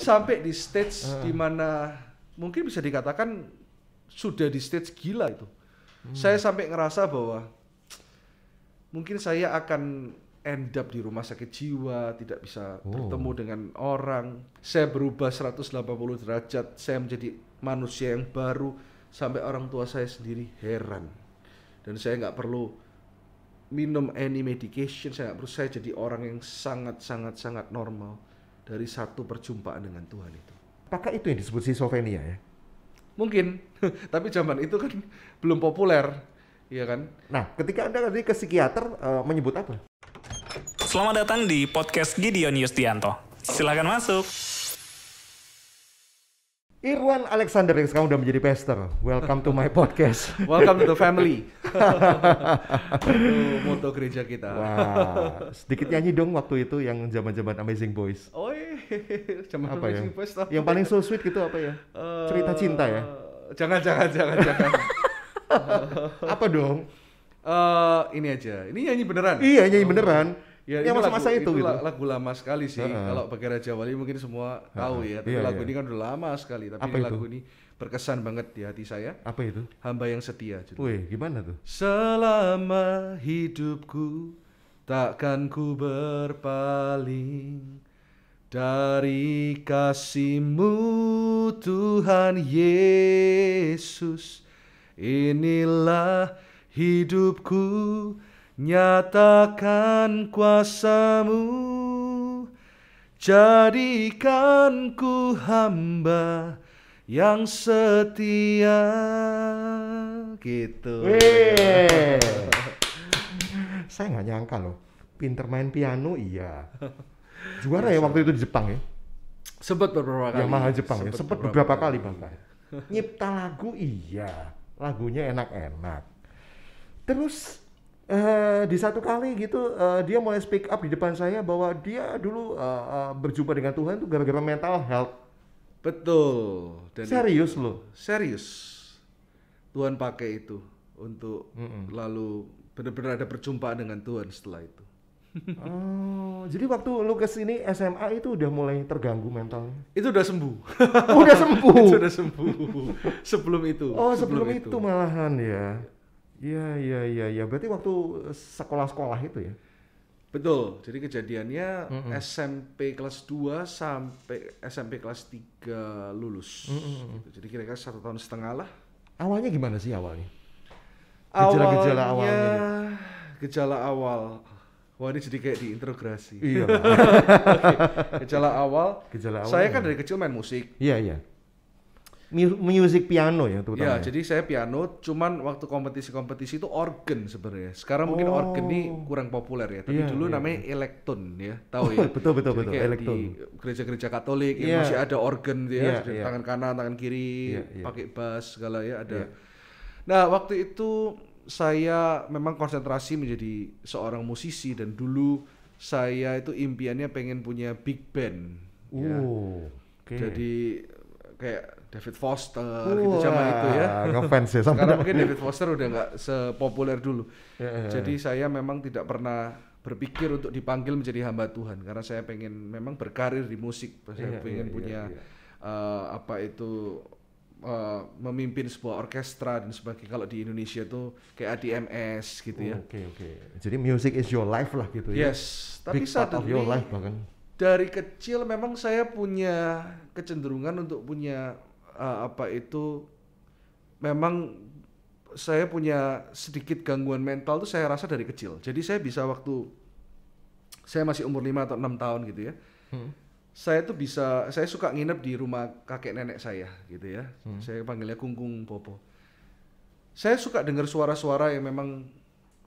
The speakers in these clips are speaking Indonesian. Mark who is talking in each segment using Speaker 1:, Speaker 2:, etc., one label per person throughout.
Speaker 1: sampai di stage di mana mungkin bisa dikatakan sudah di stage gila itu. Saya sampai ngerasa bahwa mungkin saya akan end up di rumah sakit jiwa, tidak bisa bertemu dengan orang. Saya berubah 180 derajat, saya menjadi manusia yang baru, sampai orang tua saya sendiri heran. Dan saya nggak perlu minum any medication, saya nggak perlu, saya jadi orang yang sangat normal dari satu perjumpaan dengan Tuhan itu.
Speaker 2: Apakah itu yang disebut schizophrenia ya?
Speaker 1: Mungkin, tapi zaman itu kan belum populer, ya kan?
Speaker 2: Nah, ketika Anda tadi ke psikiater menyebut apa?
Speaker 3: Selamat datang di podcast Gideon Yustianto. Silakan masuk.
Speaker 2: Irwan Alexander yang sekarang udah menjadi pastor. Welcome to my podcast.
Speaker 1: Welcome to the family. Moto gereja kita.
Speaker 2: Wah, sedikit nyanyi dong waktu itu yang zaman-zaman Amazing Boys.
Speaker 1: Oh zaman
Speaker 2: apa
Speaker 1: Amazing
Speaker 2: ya?
Speaker 1: Boys.
Speaker 2: Yang paling so sweet gitu apa ya? Cerita cinta ya?
Speaker 1: Jangan.
Speaker 2: Apa dong?
Speaker 1: Ini aja. Ini nyanyi beneran.
Speaker 2: Iya, nyanyi beneran.
Speaker 1: Ya,
Speaker 2: yang masa-masa itu gitu.
Speaker 1: Lagu lama sekali sih. Kalau pakai Raja Wali mungkin semua tahu ya. Tapi lagu ini kan udah lama sekali. Tapi lagu ini berkesan banget di hati saya.
Speaker 2: Apa itu?
Speaker 1: Hamba yang setia.
Speaker 2: Wih, gimana tuh?
Speaker 1: Selama hidupku takkan ku berpaling dari kasih-Mu Tuhan Yesus. Inilah hidupku, nyatakan kuasa-Mu, jadikan ku hamba yang setia. Gitu.
Speaker 2: Saya nggak nyangka loh, pinter main piano iya. Juara ya waktu itu di Jepang ya?
Speaker 1: Sempat beberapa kali.
Speaker 2: Yamaha Jepang ya? Sempat beberapa kali bahkan. Nyipta lagu iya, lagunya enak-enak. Terus di satu kali gitu dia mulai speak up di depan saya bahwa dia dulu berjumpa dengan Tuhan tuh gara-gara mental health.
Speaker 1: Betul. Dan
Speaker 2: serius loh?
Speaker 1: Serius. Tuhan pakai itu untuk lalu benar-benar ada perjumpaan dengan Tuhan setelah itu.
Speaker 2: Oh, jadi waktu lu kesini SMA itu udah mulai terganggu mentalnya?
Speaker 1: Itu udah sembuh.
Speaker 2: Udah sembuh?
Speaker 1: Itu udah sembuh. Sebelum itu.
Speaker 2: Oh, sebelum itu malahan ya. Iya. Berarti waktu sekolah-sekolah itu ya?
Speaker 1: Betul. Jadi kejadiannya SMP kelas 2 sampai SMP kelas 3 lulus. Gitu. Jadi kira-kira 1,5 tahun lah.
Speaker 2: Awalnya gimana sih awalnya?
Speaker 1: Gejala-gejala awalnya. Gejala awal. Wah, ini jadi kayak diinterogasi.
Speaker 2: Iya.
Speaker 1: Gejala awal. Saya kan dari kecil main musik.
Speaker 2: Iya. Musik piano ya terutama.
Speaker 1: Ya, jadi saya piano, cuman waktu kompetisi-kompetisi itu organ sebenarnya. Sekarang mungkin organ ini kurang populer ya, tapi dulu namanya elektron ya, tahu ya?
Speaker 2: Betul. Elektron.
Speaker 1: Di gereja-gereja Katolik yang masih ada organ ya, tangan kanan, tangan kiri, pakai bass segala ya ada. Nah, waktu itu saya memang konsentrasi menjadi seorang musisi dan dulu saya itu impiannya pengen punya big band. Jadi kayak David Foster gitu zaman itu ya.
Speaker 2: Ngefans ya.
Speaker 1: Sekarang mungkin David Foster udah nggak sepopuler dulu. Jadi saya memang tidak pernah berpikir untuk dipanggil menjadi hamba Tuhan karena saya pengen memang berkarir di musik. Saya pengen punya memimpin sebuah orkestra dan sebagainya. Kalau di Indonesia tuh kayak ADMS gitu ya.
Speaker 2: Oke. Jadi music is your life lah gitu ya.
Speaker 1: Yes. Tapi
Speaker 2: part of your life bahkan.
Speaker 1: Dari kecil memang saya punya kecenderungan untuk punya memang saya punya sedikit gangguan mental tuh saya rasa dari kecil. Jadi saya bisa waktu saya masih umur 5 atau 6 tahun gitu ya. Saya suka nginep di rumah kakek nenek saya gitu ya. Saya panggilnya Kungkung Popo. Saya suka dengar suara-suara yang memang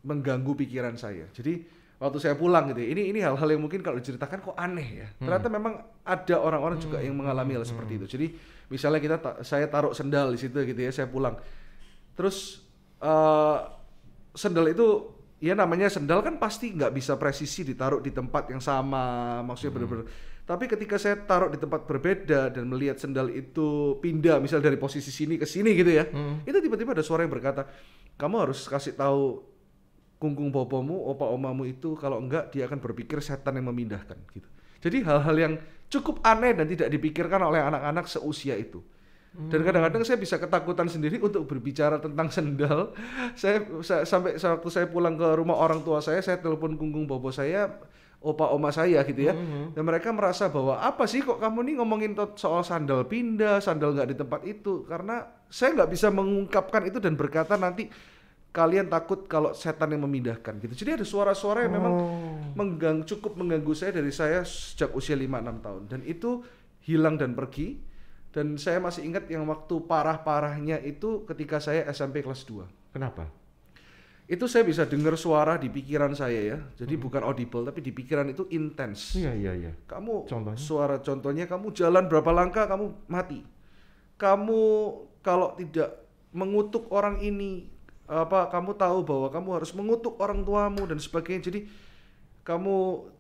Speaker 1: mengganggu pikiran saya. Jadi waktu saya pulang gitu ya, ini hal-hal yang mungkin kalau diceritakan kok aneh ya. Ternyata memang ada orang-orang juga yang mengalami hal seperti itu. Jadi misalnya saya taruh sendal di situ gitu ya, saya pulang. Terus sendal itu ya namanya sendal kan pasti nggak bisa presisi ditaruh di tempat yang sama, maksudnya benar-benar. Tapi ketika saya taruh di tempat berbeda dan melihat sendal itu pindah misal dari posisi sini ke sini gitu ya, itu tiba-tiba ada suara yang berkata, kamu harus kasih tahu Kungkung Popomu, opa omamu itu kalau enggak dia akan berpikir setan yang memindahkan gitu. Jadi hal-hal yang cukup aneh dan tidak dipikirkan oleh anak-anak seusia itu. Dan kadang-kadang saya bisa ketakutan sendiri untuk berbicara tentang sendal. Saya sampai waktu saya pulang ke rumah orang tua saya telepon gunggung bobo saya, opa oma saya gitu ya. Dan mereka merasa bahwa apa sih kok kamu nih ngomongin soal sandal pindah, sandal nggak di tempat itu. Karena saya nggak bisa mengungkapkan itu dan berkata nanti kalian takut kalau setan yang memindahkan gitu. Jadi ada suara-suara yang memang cukup mengganggu saya dari saya sejak usia 5-6 tahun. Dan itu hilang dan pergi. Dan saya masih ingat yang waktu parah-parahnya itu ketika saya SMP kelas 2.
Speaker 2: Kenapa?
Speaker 1: Itu saya bisa dengar suara di pikiran saya ya. Jadi bukan audible tapi di pikiran itu intens.
Speaker 2: Iya.
Speaker 1: Kamu
Speaker 2: Contohnya?
Speaker 1: contohnya kamu jalan berapa langkah kamu mati. Kamu kalau tidak mengutuk orang ini kamu tahu bahwa kamu harus mengutuk orang tuamu dan sebagainya.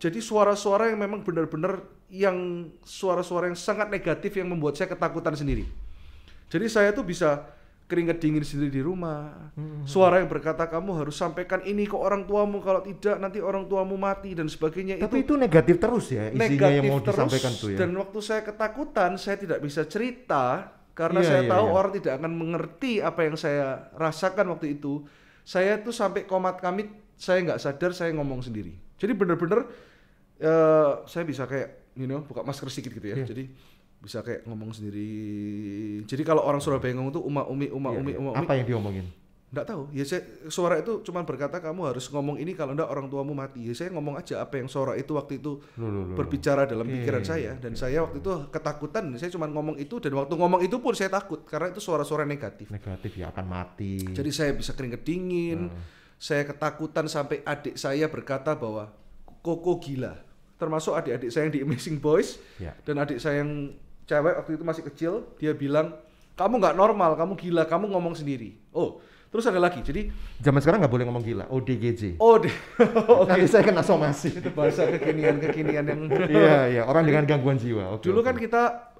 Speaker 1: Jadi suara-suara yang memang benar-benar yang suara-suara yang sangat negatif yang membuat saya ketakutan sendiri. Jadi saya tuh bisa keringat dingin sendiri di rumah. Suara yang berkata kamu harus sampaikan ini ke orang tuamu, kalau tidak nanti orang tuamu mati dan sebagainya.
Speaker 2: Tapi itu negatif terus ya isinya yang mau disampaikan tuh ya.
Speaker 1: Dan waktu saya ketakutan saya tidak bisa cerita karena saya tahu orang tidak akan mengerti apa yang saya rasakan waktu itu. Saya tuh sampai komat kamit saya nggak sadar saya ngomong sendiri. Jadi benar-benar saya bisa kayak buka masker sedikit gitu ya. Jadi bisa kayak ngomong sendiri. Jadi kalau orang Surabaya ngomong tuh umi.
Speaker 2: Apa yang diomongin?
Speaker 1: Nggak tahu. Ya suara itu cuma berkata kamu harus ngomong ini kalau enggak orang tuamu mati. Ya saya ngomong aja apa yang suara itu waktu itu berbicara dalam pikiran saya. Dan saya waktu itu ketakutan. Saya cuma ngomong itu dan waktu ngomong itu pun saya takut karena itu suara-suara negatif.
Speaker 2: Negatif ya akan mati.
Speaker 1: Jadi saya bisa keringet dingin. Saya ketakutan sampai adik saya berkata bahwa Koko gila. Termasuk adik-adik saya yang di Amazing Boys dan adik saya yang cewek waktu itu masih kecil, dia bilang kamu nggak normal, kamu gila, kamu ngomong sendiri. Oh, terus ada lagi. Jadi
Speaker 2: zaman sekarang nggak boleh ngomong gila, ODGJ.
Speaker 1: Nanti
Speaker 2: saya kena somasi.
Speaker 1: Itu bahasa kekinian yang
Speaker 2: iya, orang dengan gangguan jiwa.
Speaker 1: Dulu kan kita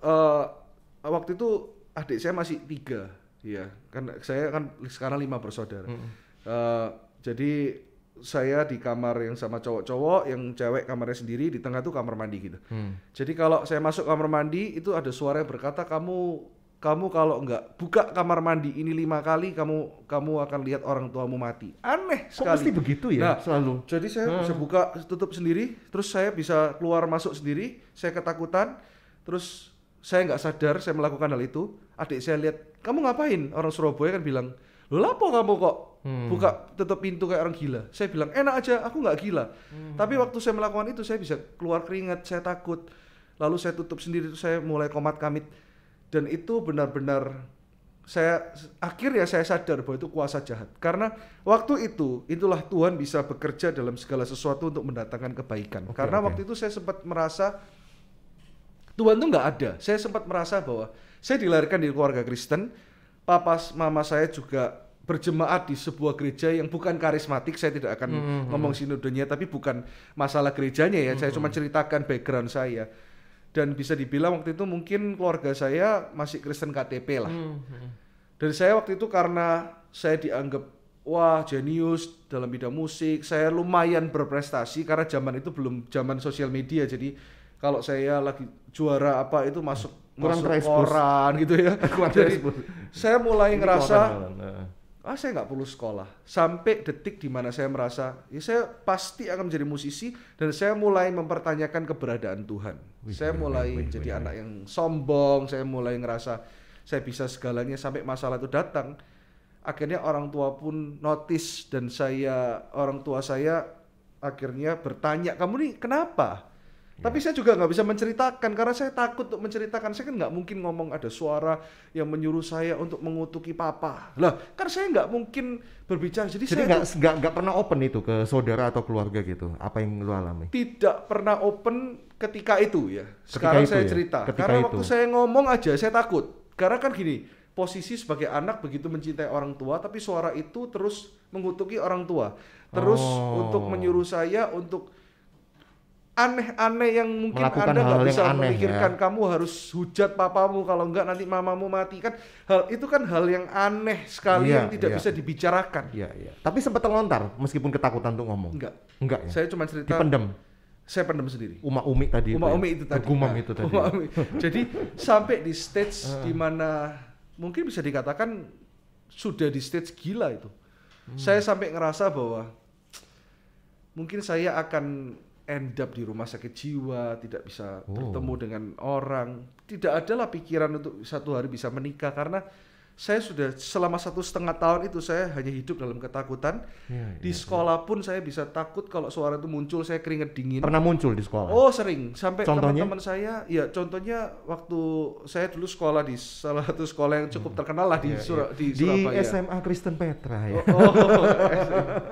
Speaker 1: waktu itu adik saya masih 3, ya kan saya kan sekarang 5 bersaudara. Jadi saya di kamar yang sama cowok-cowok, yang cewek kamarnya sendiri, di tengah tuh kamar mandi gitu. Jadi kalau saya masuk kamar mandi itu ada suara yang berkata kamu kalau nggak buka kamar mandi ini 5 kali kamu akan lihat orang tuamu mati. Aneh sekali.
Speaker 2: Kok mesti begitu ya? Selalu.
Speaker 1: Jadi saya bisa buka tutup sendiri, terus saya bisa keluar masuk sendiri. Saya ketakutan, terus saya nggak sadar saya melakukan hal itu. Adik saya lihat, kamu ngapain? Orang Surabaya kan bilang, loh lapo kamu kok buka tutup pintu kayak orang gila. Saya bilang enak aja, aku nggak gila. Tapi waktu saya melakukan itu saya bisa keluar keringat, saya takut. Lalu saya tutup sendiri, saya mulai komat kamit. Dan itu benar-benar akhirnya saya sadar bahwa itu kuasa jahat. Karena waktu itulah Tuhan bisa bekerja dalam segala sesuatu untuk mendatangkan kebaikan. Karena waktu itu saya sempat merasa Tuhan itu nggak ada. Saya sempat merasa bahwa saya dilahirkan di keluarga Kristen. Papa mama saya juga berjemaat di sebuah gereja yang bukan karismatik. Saya tidak akan ngomong sinodenya, tapi bukan masalah gerejanya ya. Saya cuma ceritakan background saya. Dan bisa dibilang waktu itu mungkin keluarga saya masih Kristen KTP lah. Dan saya waktu itu karena saya dianggap wah jenius dalam bidang musik, saya lumayan berprestasi karena zaman itu belum zaman sosial media. Jadi kalau saya lagi juara apa itu masuk koran gitu ya. Jadi saya mulai ngerasa saya nggak perlu sekolah. Sampai detik di mana saya merasa ya saya pasti akan menjadi musisi dan saya mulai mempertanyakan keberadaan Tuhan. Saya mulai jadi anak yang sombong, saya mulai ngerasa saya bisa segalanya sampai masalah itu datang. Akhirnya orang tua pun notice dan orang tua saya akhirnya bertanya, "Kamu nih kenapa?" Tapi saya juga nggak bisa menceritakan karena saya takut untuk menceritakan. Saya kan nggak mungkin ngomong ada suara yang menyuruh saya untuk mengutuki papa. Lah, kan saya nggak mungkin berbicara. Jadi saya
Speaker 2: nggak pernah open itu ke saudara atau keluarga gitu. Apa yang lu alami?
Speaker 1: Tidak pernah open ketika itu ya. Sekarang saya cerita. Karena waktu saya ngomong aja saya takut. Karena kan gini, posisi sebagai anak begitu mencintai orang tua, tapi suara itu terus mengutuki orang tua. Terus untuk menyuruh saya untuk aneh-aneh yang mungkin
Speaker 2: melakukan
Speaker 1: Anda nggak bisa memikirkan
Speaker 2: ya.
Speaker 1: Kamu harus hujat papamu kalau enggak nanti mamamu mati kan itu kan hal yang aneh sekali yang tidak bisa dibicarakan.
Speaker 2: Iya. Tapi sempat terlontar meskipun ketakutan untuk ngomong.
Speaker 1: Enggak ya?
Speaker 2: Saya
Speaker 1: cuma cerita.
Speaker 2: Dipendam.
Speaker 1: saya pendam sendiri.
Speaker 2: Umi tadi
Speaker 1: Umi itu tadi.
Speaker 2: Gumam itu tadi.
Speaker 1: Umi. Jadi sampai di stage di mana mungkin bisa dikatakan sudah di stage gila itu. Saya sampai ngerasa bahwa mungkin saya akan end up di rumah sakit jiwa, tidak bisa bertemu dengan orang, tidak adalah pikiran untuk satu hari bisa menikah karena saya sudah selama 1,5 tahun itu saya hanya hidup dalam ketakutan. Di sekolah pun saya bisa takut kalau suara itu muncul, saya keringet dingin.
Speaker 2: Pernah muncul di sekolah?
Speaker 1: Oh sering, sampai
Speaker 2: Contohnya?
Speaker 1: teman-teman saya, ya contohnya waktu saya dulu sekolah di salah satu sekolah yang cukup terkenal lah di
Speaker 2: Di
Speaker 1: Surabaya.
Speaker 2: SMA Kristen Petra ya.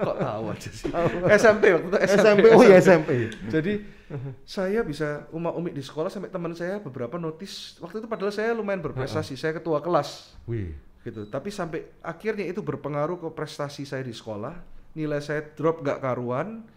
Speaker 1: Kok tahu aja sih. SMP waktu itu
Speaker 2: SMP, oh ya SMP.
Speaker 1: Jadi saya bisa umi di sekolah sampai teman saya beberapa notice waktu itu padahal saya lumayan berprestasi, saya ketua kelas.
Speaker 2: Wih.
Speaker 1: Gitu. Tapi sampai akhirnya itu berpengaruh ke prestasi saya di sekolah. Nilai saya drop gak karuan.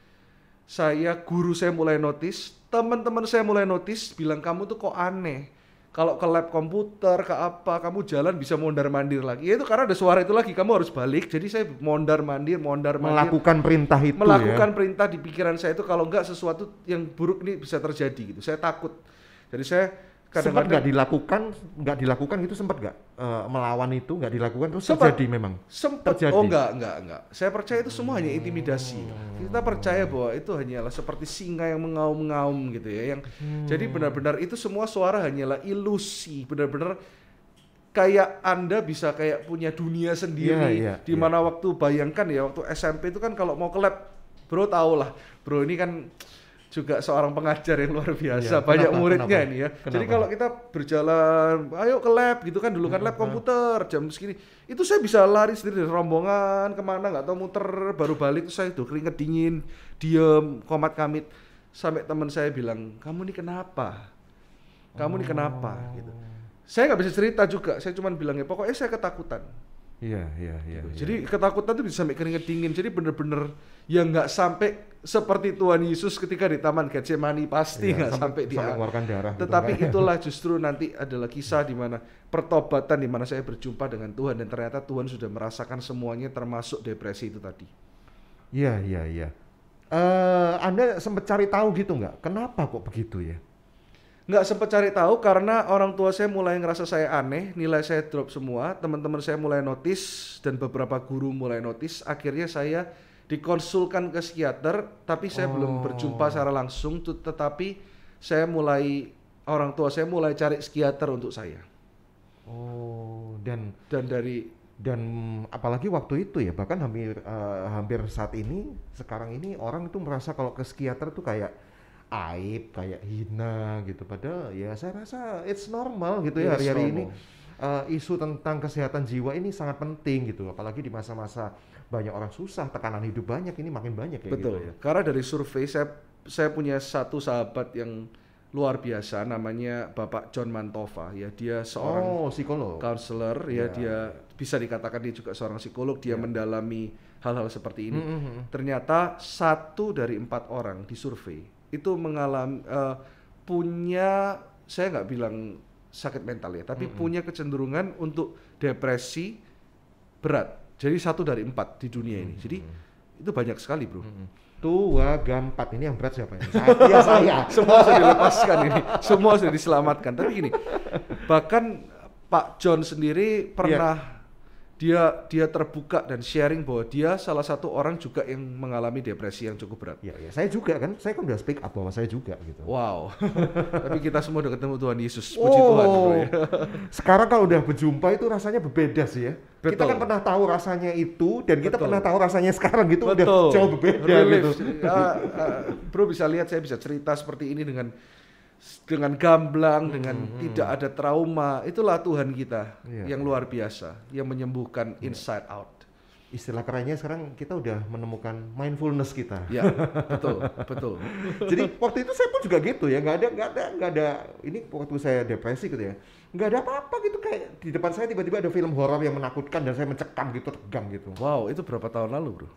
Speaker 1: Guru saya mulai notice, teman-teman saya mulai notice bilang kamu tuh kok aneh. Kalau ke lab komputer, ke apa, kamu jalan bisa mondar-mandir lagi. Ya itu karena ada suara itu lagi, kamu harus balik. Jadi saya mondar-mandir.
Speaker 2: Melakukan perintah itu
Speaker 1: melakukan perintah di pikiran saya itu kalau enggak sesuatu yang buruk ini bisa terjadi gitu. Saya takut. Jadi saya
Speaker 2: sempat
Speaker 1: kadang-kadang
Speaker 2: nggak dilakukan itu sempat nggak melawan itu nggak dilakukan terus
Speaker 1: sempat,
Speaker 2: terjadi memang
Speaker 1: terjadi. Oh enggak. Saya percaya itu semua hanya intimidasi. Kita percaya bahwa itu hanyalah seperti singa yang mengaum-ngaum gitu ya. Jadi benar-benar itu semua suara hanyalah ilusi. Benar-benar kayak Anda bisa kayak punya dunia sendiri. Di mana waktu bayangkan ya waktu SMP itu kan kalau mau ke lab, bro tau lah. Bro ini kan juga seorang pengajar yang luar biasa, banyak muridnya ini ya. Jadi kalau kita berjalan, ayo ke lab gitu kan, dulu kan lab komputer, jam segini. Itu saya bisa lari sendiri, rombongan kemana nggak tahu muter, baru balik tuh saya tuh keringet dingin, diem, komat kamit. Sampai teman saya bilang, kamu nih kenapa? Kamu nih kenapa? Gitu. Saya nggak bisa cerita juga, saya cuma bilang ya pokoknya saya ketakutan.
Speaker 2: Iya.
Speaker 1: Jadi ketakutan itu bisa sampai keringet dingin. Jadi bener-bener ya nggak sampai seperti Tuhan Yesus ketika di Taman Getsemani pasti nggak sampai dia
Speaker 2: mengeluarkan darah.
Speaker 1: Tetapi itulah justru nanti adalah kisah di mana pertobatan, di mana saya berjumpa dengan Tuhan dan ternyata Tuhan sudah merasakan semuanya termasuk depresi itu tadi.
Speaker 2: Iya. Anda sempat cari tahu gitu nggak? Kenapa kok begitu ya?
Speaker 1: Nggak sempat cari tahu karena orang tua saya mulai ngerasa saya aneh, nilai saya drop semua, teman-teman saya mulai notice dan beberapa guru mulai notice. Akhirnya saya dikonsulkan ke psikiater, tapi saya belum berjumpa secara langsung. Tetapi orang tua saya mulai cari psikiater untuk saya.
Speaker 2: Dan apalagi waktu itu ya, bahkan hampir saat ini, sekarang ini orang itu merasa kalau ke psikiater tuh kayak aib, kayak hina gitu. Padahal ya saya rasa it's normal gitu ya hari-hari ini. Isu tentang kesehatan jiwa ini sangat penting gitu, apalagi di masa-masa banyak orang susah, tekanan hidup banyak, ini makin banyak ya.
Speaker 1: Betul.
Speaker 2: Gitu ya.
Speaker 1: Karena dari survei saya punya satu sahabat yang luar biasa, namanya Bapak John Mantova ya. Dia seorang
Speaker 2: psikolog,
Speaker 1: counselor ya. Dia bisa dikatakan dia juga seorang psikolog. Dia mendalami hal-hal seperti ini. Ternyata 1 dari 4 orang di survei itu mengalami punya, saya nggak bilang sakit mental ya, tapi punya kecenderungan untuk depresi berat. Jadi 1 dari 4 di dunia ini. Jadi itu banyak sekali, bro.
Speaker 2: Tua gampat ini yang berat siapa ini? Saya.
Speaker 1: Semua sudah dilepaskan ini, semua sudah diselamatkan. Tapi gini, bahkan Pak John sendiri pernah dia terbuka dan sharing bahwa dia salah satu orang juga yang mengalami depresi yang cukup berat.
Speaker 2: Ya, saya juga kan, saya kan udah speak up bahwa saya juga gitu.
Speaker 1: Wow. Tapi kita semua udah ketemu Tuhan Yesus, puji Tuhan. Bro, ya.
Speaker 2: Sekarang kalau udah berjumpa itu rasanya berbeda sih ya.
Speaker 1: Betul.
Speaker 2: Kita kan pernah tahu rasanya itu dan kita
Speaker 1: Betul.
Speaker 2: pernah tahu rasanya sekarang gitu.
Speaker 1: Betul.
Speaker 2: Udah jauh berbeda
Speaker 1: Relief.
Speaker 2: gitu.
Speaker 1: Bro bisa lihat saya bisa cerita seperti ini dengan gamblang, dengan tidak ada trauma. Itulah Tuhan kita yang luar biasa, yang menyembuhkan inside out.
Speaker 2: Istilah kerennya sekarang kita udah menemukan mindfulness kita.
Speaker 1: Ya, betul.
Speaker 2: Jadi waktu itu saya pun juga gitu ya, nggak ada. Ini waktu saya depresi gitu ya, nggak ada apa-apa gitu, kayak di depan saya tiba-tiba ada film horor yang menakutkan dan saya mencekam gitu, tegang gitu.
Speaker 1: Wow, itu berapa tahun lalu, bro?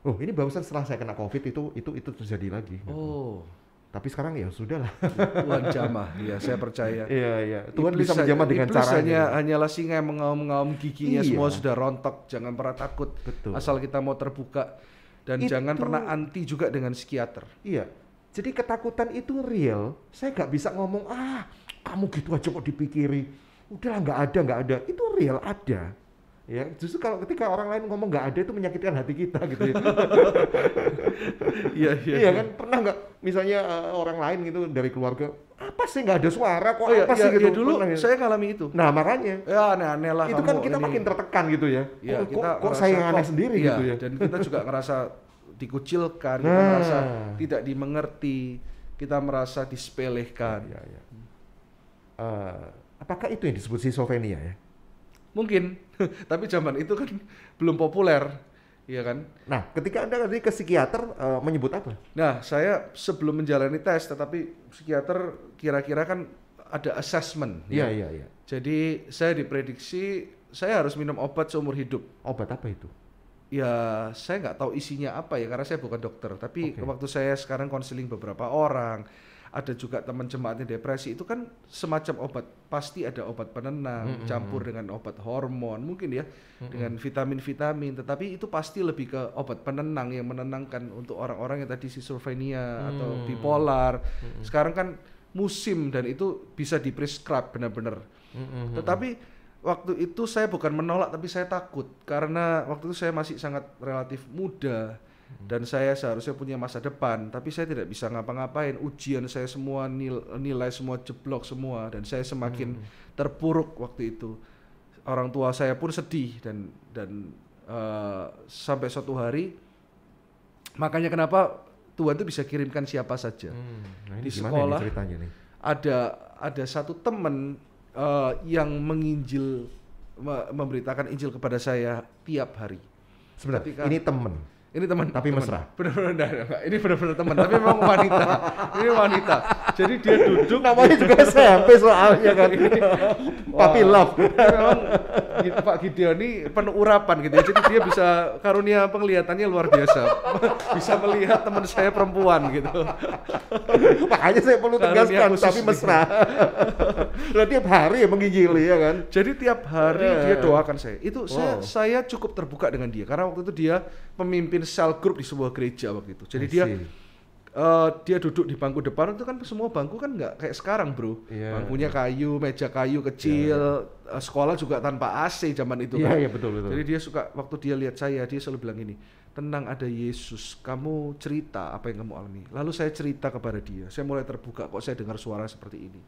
Speaker 2: Oh, ini barusan setelah saya kena COVID itu terjadi lagi. Gitu.
Speaker 1: Oh.
Speaker 2: Tapi sekarang ya sudah lah.
Speaker 1: Tuhan jamah, ya saya percaya.
Speaker 2: Iya. Tuhan bisa menjamah dengan caranya.
Speaker 1: Hanyalah singa yang mengaum-ngaum giginya, semua sudah rontok. Jangan pernah takut.
Speaker 2: Betul.
Speaker 1: Asal kita mau terbuka dan jangan pernah anti juga dengan psikiater.
Speaker 2: Iya. Jadi ketakutan itu real. Saya nggak bisa ngomong, kamu gitu aja kok dipikiri. Udahlah, nggak ada. Itu real ada. Ya, justru kalau ketika orang lain ngomong nggak ada itu menyakitkan hati kita gitu ya. Iya kan, pernah nggak misalnya orang lain gitu dari keluarga, apa sih nggak ada suara kok, apa sih gitu.
Speaker 1: Dulu
Speaker 2: pernah,
Speaker 1: saya ngalami itu.
Speaker 2: Nah makanya.
Speaker 1: Ya aneh-aneh lah
Speaker 2: Itu
Speaker 1: kamu
Speaker 2: kan kita
Speaker 1: ini.
Speaker 2: makin tertekan gitu ya.
Speaker 1: Ya,
Speaker 2: Kok saya yang aneh sendiri gitu ya.
Speaker 1: Dan kita juga ngerasa dikucilkan, kita merasa tidak dimengerti, kita merasa disepelekan.
Speaker 2: Ya. Apakah itu yang disebut schizophrenia ya?
Speaker 1: Mungkin, tapi zaman itu kan belum populer, ya kan?
Speaker 2: Nah, ketika Anda tadi ke psikiater menyebut apa?
Speaker 1: Nah, saya sebelum menjalani tes, tetapi psikiater kira-kira kan ada assessment.
Speaker 2: Iya.
Speaker 1: Jadi saya diprediksi saya harus minum obat seumur hidup.
Speaker 2: Obat apa itu?
Speaker 1: Ya, saya nggak tahu isinya apa ya, karena saya bukan dokter. Tapi waktu saya sekarang konseling beberapa orang, ada juga teman jemaatnya depresi, itu kan semacam obat, pasti ada obat penenang, campur dengan obat hormon, mungkin ya, dengan vitamin-vitamin, tetapi itu pasti lebih ke obat penenang yang menenangkan untuk orang-orang yang tadi schizophrenia atau bipolar. Sekarang kan musim dan itu bisa diprescribe benar-benar. Tetapi waktu itu saya bukan menolak, tapi saya takut, karena waktu itu saya masih sangat relatif muda. Dan saya seharusnya punya masa depan, tapi saya tidak bisa ngapa-ngapain. Ujian saya semua nilai semua jeblok semua, dan saya semakin terpuruk waktu itu. Orang tua saya pun sedih dan sampai suatu hari, makanya kenapa Tuhan itu bisa kirimkan siapa saja.
Speaker 2: Nah,
Speaker 1: di
Speaker 2: sekolah
Speaker 1: sekolah
Speaker 2: ceritanya nih?
Speaker 1: ada satu teman yang menginjil, memberitakan Injil kepada saya tiap hari.
Speaker 2: Sebenarnya ini teman.
Speaker 1: Ini teman,
Speaker 2: tapi mesra.
Speaker 1: Benar-benar enggak. Ini benar-benar teman, tapi memang wanita. Ini wanita. Jadi dia duduk,
Speaker 2: namanya juga SMP soalnya kan. Papi love.
Speaker 1: Memang Pak Gideon ini penuh urapan gitu ya. Jadi dia bisa karunia penglihatannya luar biasa. Bisa melihat teman saya perempuan gitu.
Speaker 2: Makanya saya perlu tegaskan, tapi mesra. Berarti tiap hari ya menginjili ya kan.
Speaker 1: Jadi tiap hari dia doakan saya. Itu saya cukup terbuka dengan dia, karena waktu itu dia pemimpin cell group di sebuah gereja waktu itu. Jadi dia duduk di bangku depan, itu kan semua bangku kan nggak kayak sekarang bro. Bangkunya kayu, meja kayu kecil, sekolah juga tanpa AC zaman itu kan.
Speaker 2: Iya betul.
Speaker 1: Jadi dia suka, waktu dia lihat saya, dia selalu bilang gini, tenang, ada Yesus, kamu cerita apa yang kamu alami. Lalu saya cerita kepada dia, saya mulai terbuka, kok saya dengar suara seperti ini.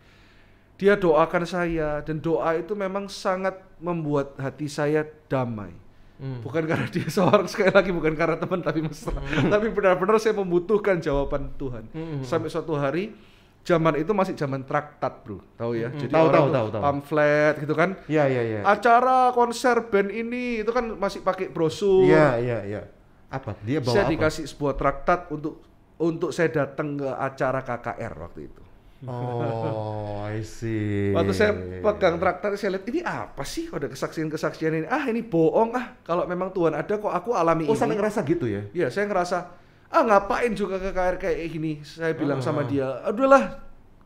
Speaker 1: Dia doakan saya, dan doa itu memang sangat membuat hati saya damai. Bukan karena dia seorang, sekali lagi bukan karena teman tapi mesra, tapi benar-benar saya membutuhkan jawaban Tuhan. Sampai suatu hari, zaman itu masih zaman traktat bro, tahu ya? Jadi tahu. Pamflet gitu kan?
Speaker 2: Iya.
Speaker 1: Acara konser band ini itu kan masih pakai brosur.
Speaker 2: Iya. Apa? Dia bawa
Speaker 1: saya
Speaker 2: apa?
Speaker 1: dikasih sebuah traktat untuk saya datang ke acara KKR waktu itu.
Speaker 2: Oh, I see.
Speaker 1: Waktu saya pegang traktat, saya lihat ini apa sih? Ada kesaksian-kesaksian ini. Ini bohong. Kalau memang Tuhan ada, kok aku alami ini.
Speaker 2: Oh, sampai ngerasa gitu ya?
Speaker 1: Iya, saya ngerasa, ngapain juga KKR kayak gini. Saya bilang sama dia, udahlah,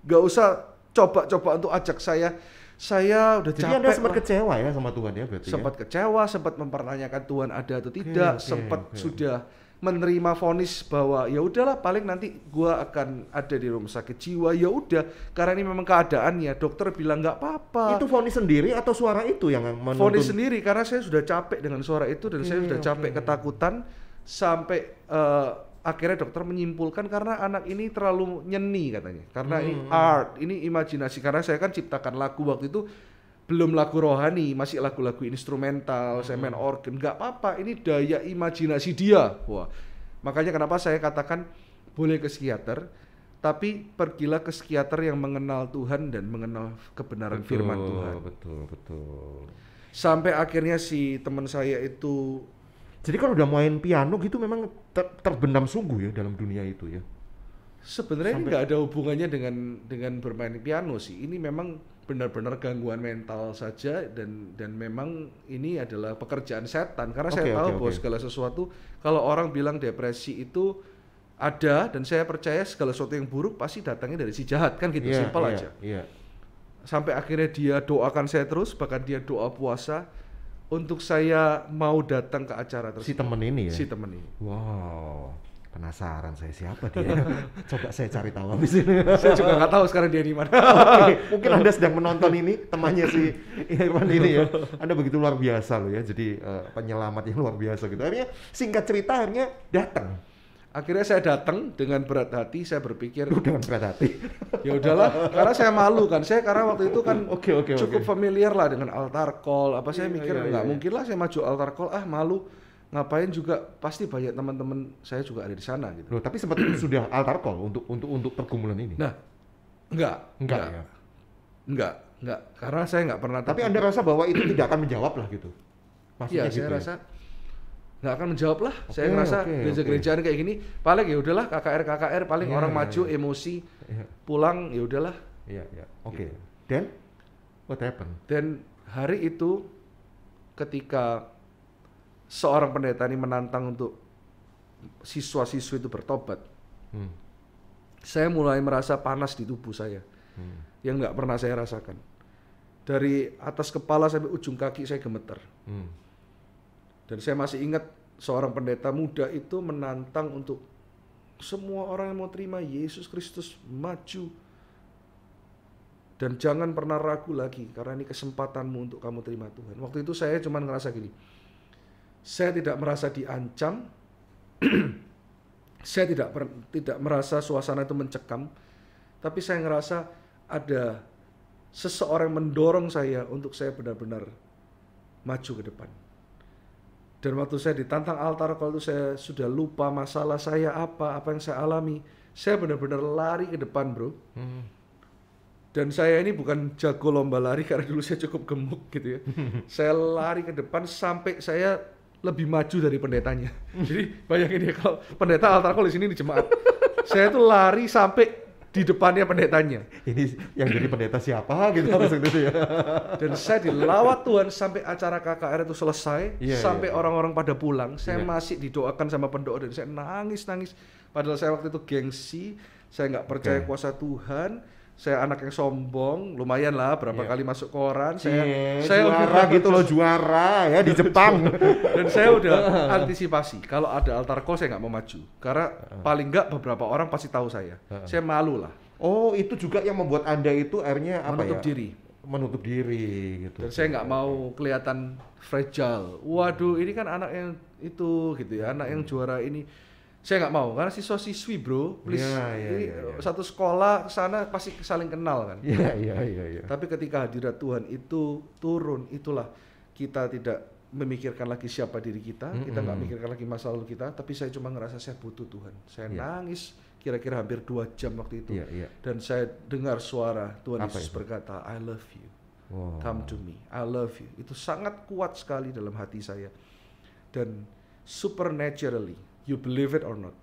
Speaker 1: gak usah coba-coba untuk ajak saya. Saya udah
Speaker 2: Jadi
Speaker 1: capek.
Speaker 2: Anda sempat kecewa ya sama Tuhan ya berarti?
Speaker 1: Sempat kecewa, sempat mempertanyakan Tuhan ada atau tidak, sempat sudah menerima vonis bahwa ya udahlah, paling nanti gua akan ada di rumah sakit jiwa. Ya udah, karena ini memang keadaannya. Dokter bilang nggak apa-apa.
Speaker 2: Itu vonis sendiri atau suara itu yang menuntun?
Speaker 1: Vonis sendiri, karena saya sudah capek dengan suara itu, dan saya sudah capek ketakutan, sampai akhirnya dokter menyimpulkan karena anak ini terlalu nyeni katanya. Karena ini art, ini imajinasi. Karena saya kan ciptakan lagu waktu itu belum lagu rohani, masih lagu-lagu instrumental, saya main organ, nggak apa-apa, ini daya imajinasi dia. Wah, makanya kenapa saya katakan boleh ke psikiater, tapi pergilah ke psikiater yang mengenal Tuhan dan mengenal kebenaran firman Tuhan.
Speaker 2: Betul.
Speaker 1: Sampai akhirnya si teman saya itu,
Speaker 2: jadi kalau udah main piano gitu memang terbenam sungguh ya dalam dunia itu ya.
Speaker 1: Sebenarnya ini nggak ada hubungannya dengan bermain piano sih. Ini memang benar-benar gangguan mental saja, dan memang ini adalah pekerjaan setan. Karena saya tahu bahwa segala sesuatu, kalau orang bilang depresi itu ada, dan saya percaya segala sesuatu yang buruk pasti datangnya dari si jahat, kan gitu, simpel aja. Sampai akhirnya dia doakan saya terus, bahkan dia doa puasa untuk saya mau datang ke acara tersebut.
Speaker 2: Si temen ini ya?
Speaker 1: Si temen ini.
Speaker 2: Wow. Penasaran saya siapa dia. Coba saya cari tahu habis ini.
Speaker 1: Saya juga nggak tahu sekarang dia di mana.
Speaker 2: Oke, mungkin Anda sedang menonton ini, temannya si Irwan ini ya. Anda begitu luar biasa loh ya, jadi penyelamat yang luar biasa gitu. Akhirnya singkat cerita akhirnya datang.
Speaker 1: Akhirnya saya datang dengan berat hati, saya berpikir
Speaker 2: Dengan berat hati.
Speaker 1: ya udahlah, karena saya malu kan. Saya karena waktu itu kan
Speaker 2: Oke.
Speaker 1: cukup familiar lah dengan altar call. Apa saya mikir nggak mungkin lah saya maju altar call, malu. Ngapain juga, pasti banyak teman-teman saya juga ada di sana gitu.
Speaker 2: Loh, tapi sempat sudah altar call untuk pergumulan ini.
Speaker 1: Nah, enggak,
Speaker 2: ya.
Speaker 1: enggak, karena saya enggak pernah.
Speaker 2: Tapi Anda rasa bahwa itu tidak akan menjawab lah gitu.
Speaker 1: Iya,
Speaker 2: Maksudnya gitu
Speaker 1: saya rasa nggak akan menjawab lah. Saya
Speaker 2: Oke,
Speaker 1: ngerasa
Speaker 2: oke.
Speaker 1: gereja-gerejaan kayak gini, paling ya udahlah KKR paling
Speaker 2: Iya,
Speaker 1: orang
Speaker 2: iya,
Speaker 1: maju
Speaker 2: iya.
Speaker 1: emosi,
Speaker 2: Iya.
Speaker 1: pulang ya udahlah.
Speaker 2: Iya. Oke. Then what happened?
Speaker 1: Dan hari itu ketika seorang pendeta ini menantang untuk siswa-siswi itu bertobat, saya mulai merasa panas di tubuh saya yang nggak pernah saya rasakan. Dari atas kepala sampai ujung kaki saya gemeter. Dan saya masih ingat seorang pendeta muda itu menantang untuk semua orang yang mau terima Yesus Kristus maju. Dan jangan pernah ragu lagi karena ini kesempatanmu untuk kamu terima Tuhan. Waktu itu saya cuma ngerasa gini, saya tidak merasa diancam, saya tidak merasa suasana itu mencekam, tapi saya ngerasa ada seseorang yang mendorong saya untuk saya benar-benar maju ke depan. Dan waktu saya ditantang altar call itu saya sudah lupa masalah saya apa yang saya alami. Saya benar-benar lari ke depan, bro. Dan saya ini bukan jago lomba lari karena dulu saya cukup gemuk gitu ya. Saya lari ke depan sampai saya lebih maju dari pendetanya. Jadi bayangin ya kalau pendeta altar call di sini di jemaat, saya tuh lari sampai di depannya pendetanya.
Speaker 2: Ini yang jadi pendeta siapa gitu harus gitu ya.
Speaker 1: Dan saya dilawat Tuhan sampai acara KKR itu selesai, sampai orang-orang pada pulang. Saya masih didoakan sama pendoa dan saya nangis. Padahal saya waktu itu gengsi, saya nggak percaya kuasa Tuhan. Saya anak yang sombong, lumayan lah berapa kali masuk koran. Saya
Speaker 2: juara gitu loh, juara ya di Jepang.
Speaker 1: Dan saya udah antisipasi kalau ada altar call saya nggak mau maju karena paling nggak beberapa orang pasti tahu saya. Saya malu lah.
Speaker 2: Oh, itu juga yang membuat Anda itu akhirnya apa
Speaker 1: Menutup
Speaker 2: ya?
Speaker 1: diri.
Speaker 2: Menutup diri gitu.
Speaker 1: Dan saya nggak mau kelihatan fragile. Waduh, ini kan anak yang itu gitu ya, anak yang juara ini. Saya nggak mau karena siswa-siswi, bro. Please, ini satu sekolah sana pasti saling kenal kan.
Speaker 2: Iya.
Speaker 1: Tapi ketika hadirat Tuhan itu turun, itulah kita tidak memikirkan lagi siapa diri kita, kita nggak memikirkan lagi masa lalu kita, tapi saya cuma ngerasa saya butuh Tuhan. Saya nangis kira-kira hampir 2 jam waktu itu. Dan saya dengar suara Tuhan Yesus berkata, I love you. Come to me. I love you. Itu sangat kuat sekali dalam hati saya. Dan supernaturally, you believe it or not,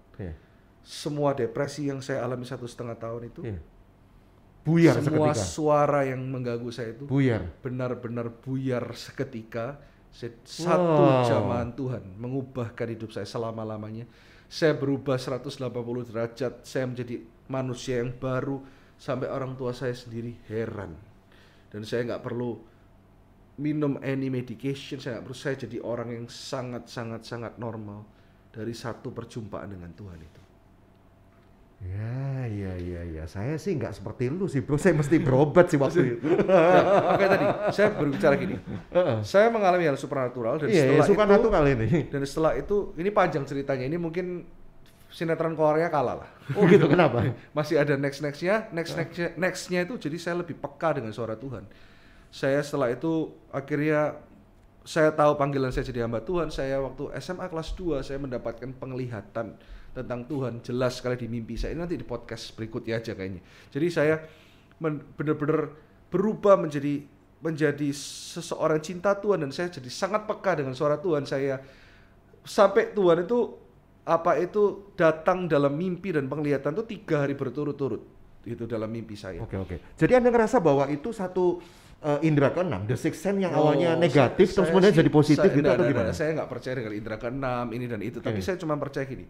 Speaker 1: semua depresi yang saya alami 1,5 tahun itu,
Speaker 2: buyar
Speaker 1: semua
Speaker 2: seketika.
Speaker 1: suara yang mengganggu saya itu benar-benar buyar seketika. Satu jamahan Tuhan mengubahkan hidup saya selama-lamanya. Saya berubah 180 derajat, saya menjadi manusia yang baru, sampai orang tua saya sendiri heran. Dan saya nggak perlu minum any medication, saya jadi orang yang sangat normal dari satu perjumpaan dengan Tuhan itu.
Speaker 2: Ya. Saya sih nggak seperti lu sih, bro. Saya mesti berobat sih waktu itu.
Speaker 1: Oke, tadi saya berbicara gini. Saya mengalami hal supernatural dan setelah itu ini panjang ceritanya. Ini mungkin sinetron Korea kalah lah.
Speaker 2: Oh gitu, kenapa?
Speaker 1: Masih ada nextnya itu, jadi saya lebih peka dengan suara Tuhan. Saya setelah itu akhirnya saya tahu panggilan saya jadi hamba Tuhan. Saya waktu SMA kelas 2 saya mendapatkan penglihatan tentang Tuhan jelas sekali di mimpi saya. Ini nanti di podcast berikutnya aja kayaknya. Jadi saya benar-benar berubah menjadi seseorang cinta Tuhan dan saya jadi sangat peka dengan suara Tuhan. Saya sampai Tuhan itu datang dalam mimpi dan penglihatan itu 3 hari berturut-turut itu dalam mimpi saya.
Speaker 2: Oke. Jadi Anda ngerasa bahwa itu satu indera keenam, the sixth sense yang awalnya negatif terus kemudian jadi positif gitu atau gimana?
Speaker 1: Saya nggak percaya dengan indera keenam ini dan itu, tapi saya cuma percaya gini,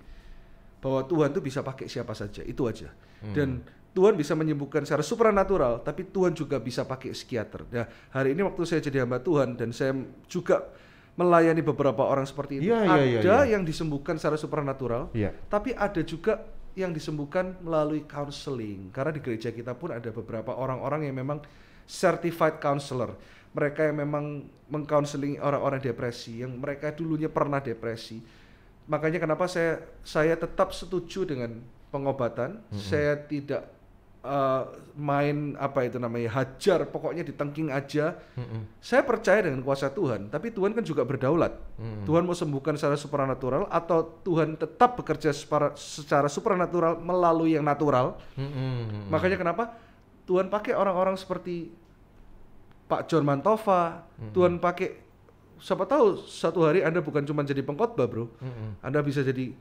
Speaker 1: bahwa Tuhan tuh bisa pakai siapa saja, itu aja. Dan Tuhan bisa menyembuhkan secara supranatural, tapi Tuhan juga bisa pakai psikiater. Nah, hari ini waktu saya jadi hamba Tuhan dan saya juga melayani beberapa orang seperti itu.
Speaker 2: Iya,
Speaker 1: Ada
Speaker 2: iya.
Speaker 1: yang disembuhkan secara supranatural,
Speaker 2: Iya.
Speaker 1: tapi ada juga yang disembuhkan melalui counseling. Karena di gereja kita pun ada beberapa orang-orang yang memang certified counselor. Mereka yang memang mengcounseling orang-orang depresi, yang mereka dulunya pernah depresi. Makanya kenapa saya tetap setuju dengan pengobatan. Saya tidak main apa itu namanya, hajar, pokoknya ditengking aja. Saya percaya dengan kuasa Tuhan, tapi Tuhan kan juga berdaulat. Tuhan mau sembuhkan secara supranatural atau Tuhan tetap bekerja secara supranatural melalui yang natural. Makanya kenapa Tuhan pakai orang-orang seperti Pak John Mantova. Tuhan pakai, siapa tahu satu hari Anda bukan cuma jadi pengkhotbah, bro. Anda bisa jadi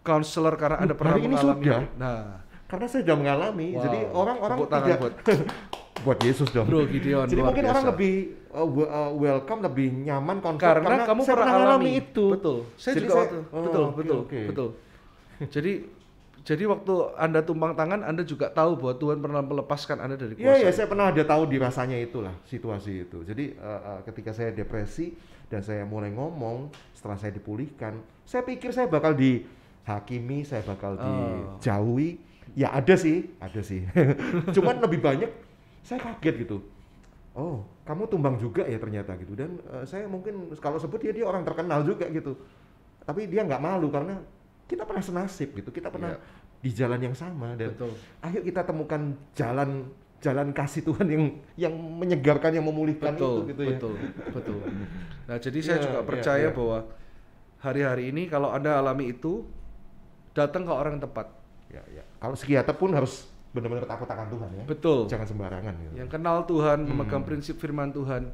Speaker 1: counselor karena Anda pernah
Speaker 2: hari ini
Speaker 1: mengalami.
Speaker 2: sudah.
Speaker 1: Nah,
Speaker 2: Karena saya sudah mengalami,
Speaker 1: wow.
Speaker 2: jadi orang-orang
Speaker 1: Tepuk tangan
Speaker 2: tidak
Speaker 1: buat
Speaker 2: Yesus dong.
Speaker 1: Bro Gideon,
Speaker 2: Jadi
Speaker 1: luar
Speaker 2: mungkin
Speaker 1: biasa.
Speaker 2: orang lebih welcome, lebih nyaman, comfort
Speaker 1: karena kamu
Speaker 2: saya
Speaker 1: pernah
Speaker 2: mengalami
Speaker 1: alami
Speaker 2: itu.
Speaker 1: Betul. Saya
Speaker 2: Jadi
Speaker 1: juga
Speaker 2: saya-
Speaker 1: waktu
Speaker 2: oh, oke.
Speaker 1: betul. Jadi waktu Anda tumpang tangan, Anda juga tahu bahwa Tuhan pernah melepaskan Anda dari kuasa.
Speaker 2: Iya, saya pernah ada tahu di rasanya itulah situasi itu. Jadi ketika saya depresi dan saya mulai ngomong setelah saya dipulihkan, saya pikir saya bakal dihakimi, saya bakal dijauhi. Ya ada sih. Cuman lebih banyak saya kaget gitu. Oh, kamu tumbang juga ya ternyata gitu. Dan saya mungkin kalau sebut dia orang terkenal juga gitu. Tapi dia nggak malu karena kita pernah senasib gitu. Kita pernah di jalan yang sama dan
Speaker 1: Betul.
Speaker 2: ayo kita temukan jalan kasih Tuhan yang menyegarkan, yang memulihkan
Speaker 1: Betul,
Speaker 2: itu gitu ya.
Speaker 1: betul. Nah, jadi saya
Speaker 2: Iya,
Speaker 1: juga
Speaker 2: iya,
Speaker 1: percaya
Speaker 2: iya.
Speaker 1: bahwa hari-hari ini kalau Anda alami itu, datang ke orang yang tepat.
Speaker 2: Ya. Kalau psikiater pun harus benar-benar takut akan Tuhan ya.
Speaker 1: Betul.
Speaker 2: Jangan sembarangan gitu.
Speaker 1: Yang kenal Tuhan, memegang prinsip firman Tuhan.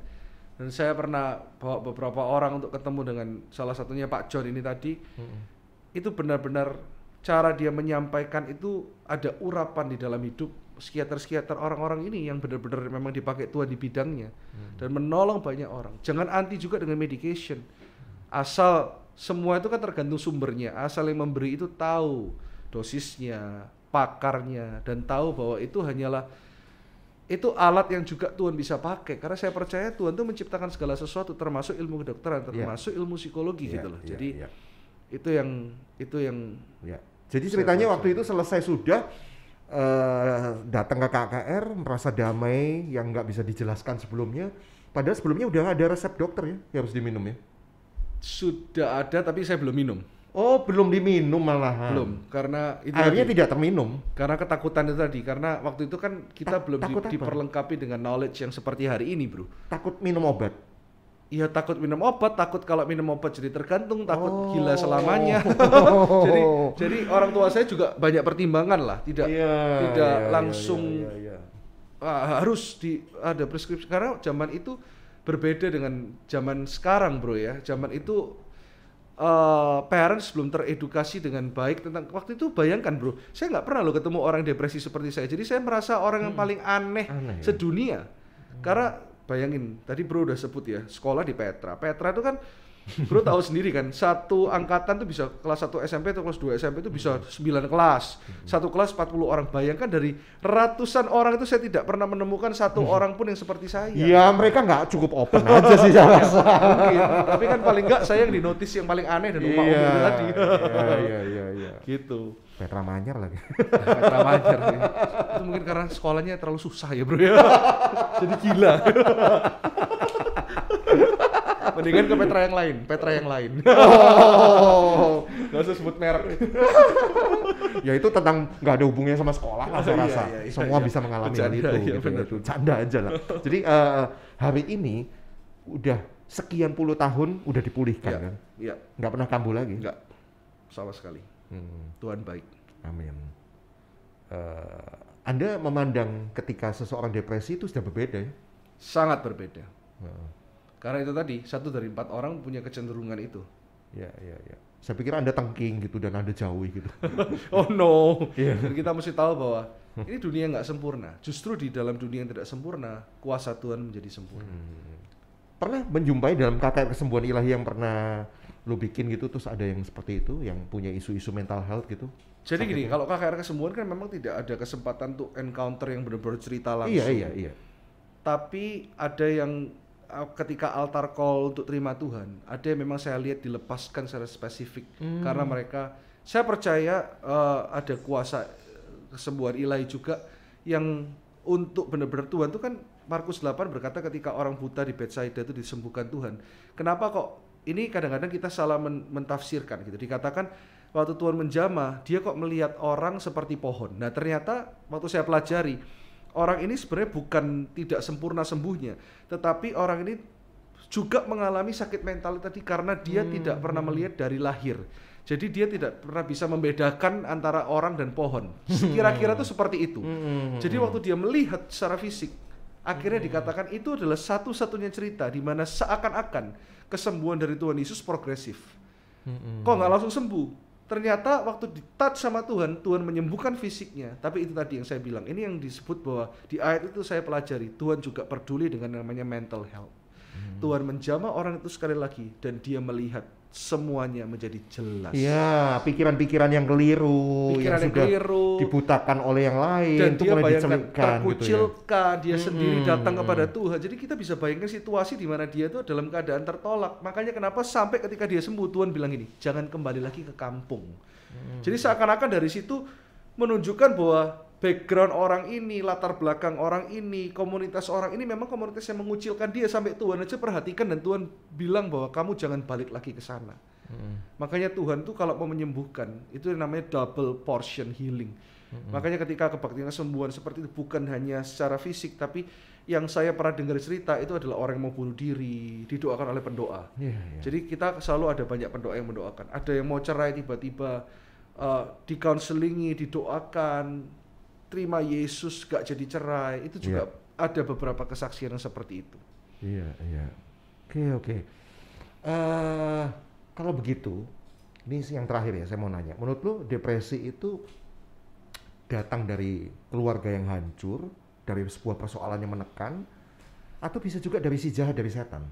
Speaker 1: Dan saya pernah bawa beberapa orang untuk ketemu dengan salah satunya Pak John ini tadi. Itu benar-benar cara dia menyampaikan itu ada urapan di dalam hidup psikiater-psikiater orang-orang ini yang benar-benar memang dipakai Tuhan di bidangnya dan menolong banyak orang. Jangan anti juga dengan medication. Asal semua itu kan tergantung sumbernya. Asal yang memberi itu tahu dosisnya, pakarnya, dan tahu bahwa itu hanyalah itu alat yang juga Tuhan bisa pakai. Karena saya percaya Tuhan itu menciptakan segala sesuatu, termasuk ilmu kedokteran, termasuk ilmu psikologi gitu loh. Jadi itu yang
Speaker 2: Ya. Jadi ceritanya waktu itu selesai sudah datang ke KKR merasa damai yang nggak bisa dijelaskan sebelumnya. Padahal sebelumnya udah ada resep dokter ya yang harus diminum ya.
Speaker 1: sudah ada tapi saya belum minum.
Speaker 2: Oh, belum diminum malahan.
Speaker 1: Belum, karena itu
Speaker 2: Akhirnya
Speaker 1: tadi.
Speaker 2: tidak terminum.
Speaker 1: Karena ketakutan itu tadi, karena waktu itu kan kita belum
Speaker 2: takut apa?
Speaker 1: diperlengkapi dengan knowledge yang seperti hari ini, bro.
Speaker 2: Takut minum obat.
Speaker 1: Iya, takut minum obat, takut kalau minum obat jadi tergantung, takut gila
Speaker 2: Oh.
Speaker 1: selamanya. jadi orang tua saya juga banyak pertimbangan lah, tidak langsung
Speaker 2: iya.
Speaker 1: harus ada preskripsi, karena zaman itu berbeda dengan zaman sekarang, bro ya. Zaman itu parents belum teredukasi dengan baik tentang, waktu itu bayangkan bro, saya nggak pernah loh ketemu orang depresi seperti saya, jadi saya merasa orang yang paling aneh
Speaker 2: ya?
Speaker 1: sedunia. Karena bayangin tadi bro udah sebut ya, sekolah di Petra itu kan bro tahu sendiri kan, satu angkatan tuh bisa kelas 1 SMP atau kelas 2 SMP itu bisa 9 kelas, satu kelas 40 orang. Bayangkan dari ratusan orang itu saya tidak pernah menemukan satu orang pun yang seperti saya.
Speaker 2: Ya mereka nggak cukup open aja sih saya rasa.
Speaker 1: Mungkin, tapi kan paling enggak saya yang dinotis yang paling aneh dan umum itu tadi.
Speaker 2: Iya.
Speaker 1: Gitu.
Speaker 2: Petra Manyar lagi.
Speaker 1: Petra Manyar ya. Itu mungkin karena sekolahnya terlalu susah ya bro ya. Jadi gila. Mendingan ke Petra yang lain.
Speaker 2: Oh.
Speaker 1: Gak usah sebut merek.
Speaker 2: Ya itu tentang nggak ada hubungannya sama sekolah lah saya rasa.
Speaker 1: Iya,
Speaker 2: Semua bisa mengalami hal itu.
Speaker 1: Iya,
Speaker 2: Gitu,
Speaker 1: benar.
Speaker 2: itu canda aja lah. Jadi hari ini udah sekian puluh tahun udah dipulihkan kan?
Speaker 1: Iya.
Speaker 2: Nggak pernah kambuh lagi.
Speaker 1: Enggak. Sama sekali. Tuhan baik.
Speaker 2: Amin. Anda memandang ketika seseorang depresi itu sudah berbeda ya?
Speaker 1: Sangat berbeda. Karena itu tadi, 1 dari 4 orang punya kecenderungan itu.
Speaker 2: Ya. Saya pikir Anda tengking gitu dan Anda jauhi gitu.
Speaker 1: Oh no. Dan kita mesti tahu bahwa ini dunia nggak sempurna. Justru di dalam dunia yang tidak sempurna, kuasa Tuhan menjadi sempurna.
Speaker 2: Pernah menjumpai dalam KKR Kesembuhan Ilahi yang pernah lu bikin gitu, terus ada yang seperti itu, yang punya isu-isu mental health gitu?
Speaker 1: Jadi gini, kalau KKR Kesembuhan kan memang tidak ada kesempatan untuk encounter yang benar-benar cerita langsung.
Speaker 2: Iya.
Speaker 1: Tapi ada yang ketika altar call untuk terima Tuhan, ada yang memang saya lihat dilepaskan secara spesifik karena mereka, saya percaya ada kuasa kesembuhan ilahi juga yang untuk benar-benar Tuhan itu kan. Markus 8 berkata ketika orang buta di Betsaida itu disembuhkan Tuhan. Kenapa kok ini kadang-kadang kita salah mentafsirkan gitu. Dikatakan waktu Tuhan menjamah, dia kok melihat orang seperti pohon. Nah ternyata waktu saya pelajari, orang ini sebenarnya bukan tidak sempurna sembuhnya, tetapi orang ini juga mengalami sakit mental tadi karena dia tidak pernah melihat dari lahir. Jadi dia tidak pernah bisa membedakan antara orang dan pohon. Kira-kira itu seperti itu. Jadi waktu dia melihat secara fisik, akhirnya dikatakan itu adalah satu-satunya cerita di mana seakan-akan kesembuhan dari Tuhan Yesus progresif. Kok nggak langsung sembuh? Ternyata waktu di-touch sama Tuhan, Tuhan menyembuhkan fisiknya. Tapi itu tadi yang saya bilang, ini yang disebut bahwa di ayat itu saya pelajari, Tuhan juga peduli dengan namanya mental health. Tuhan menjamah orang itu sekali lagi dan dia melihat semuanya menjadi jelas.
Speaker 2: Iya, pikiran-pikiran yang keliru,
Speaker 1: Pikiran yang
Speaker 2: sudah
Speaker 1: keliru,
Speaker 2: dibutakan oleh yang lain,
Speaker 1: dan
Speaker 2: itu
Speaker 1: dia
Speaker 2: mulai
Speaker 1: bayangkan
Speaker 2: dicelupkan
Speaker 1: terkucilkan, dia sendiri datang kepada Tuhan. Jadi kita bisa bayangkan situasi di mana dia itu dalam keadaan tertolak. Makanya kenapa sampai ketika dia sembuh, Tuhan bilang ini, jangan kembali lagi ke kampung. Jadi seakan-akan dari situ menunjukkan bahwa background orang ini, latar belakang orang ini, komunitas orang ini memang komunitas yang mengucilkan dia, sampai Tuhan aja perhatikan dan Tuhan bilang bahwa kamu jangan balik lagi ke sana. Makanya Tuhan tuh kalau mau menyembuhkan itu namanya double portion healing. Makanya ketika kebaktian kesembuhan seperti itu bukan hanya secara fisik, tapi yang saya pernah dengar cerita itu adalah orang yang mau bunuh diri didoakan oleh pendoa. Jadi kita selalu ada banyak pendoa yang mendoakan. Ada yang mau cerai tiba-tiba di-counselingi, didoakan, terima Yesus gak jadi cerai. Itu juga ada beberapa kesaksian yang seperti itu.
Speaker 2: Iya. Oke. Kalau begitu, ini yang terakhir ya, saya mau nanya. Menurut lu depresi itu datang dari keluarga yang hancur, dari sebuah persoalan yang menekan, atau bisa juga dari si jahat, dari setan?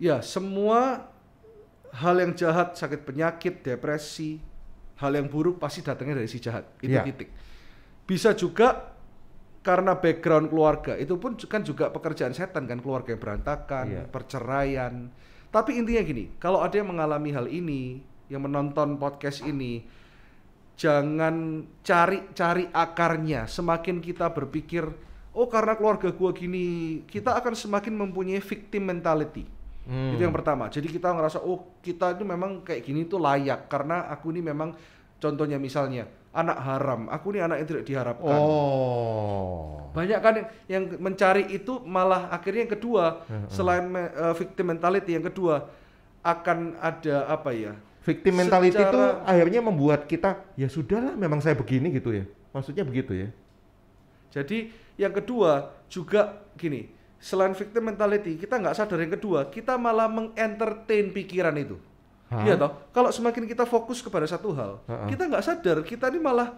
Speaker 1: Ya, semua hal yang jahat, sakit penyakit, depresi, hal yang buruk pasti datangnya dari si jahat. Itu titik. Bisa juga karena background keluarga, itu pun kan juga pekerjaan setan kan, keluarga yang berantakan, perceraian. Tapi intinya gini, kalau ada yang mengalami hal ini, yang menonton podcast ini, jangan cari akarnya. Semakin kita berpikir, oh karena keluarga gua gini, kita akan semakin mempunyai victim mentality. Itu yang pertama. Jadi kita ngerasa, oh kita itu memang kayak gini tuh layak, karena aku ini memang, contohnya misalnya, anak haram, aku ini anak yang tidak diharapkan. Banyak kan yang mencari itu, malah akhirnya yang kedua, selain victim mentality, yang kedua akan ada apa ya?
Speaker 2: Victim mentality itu akhirnya membuat kita, ya sudahlah memang saya begini gitu ya. Maksudnya begitu ya.
Speaker 1: Jadi yang kedua juga gini, selain victim mentality, kita nggak sadar yang kedua, kita malah mengentertain pikiran itu. Iya toh, kalau semakin kita fokus kepada satu hal, kita nggak sadar, kita ini malah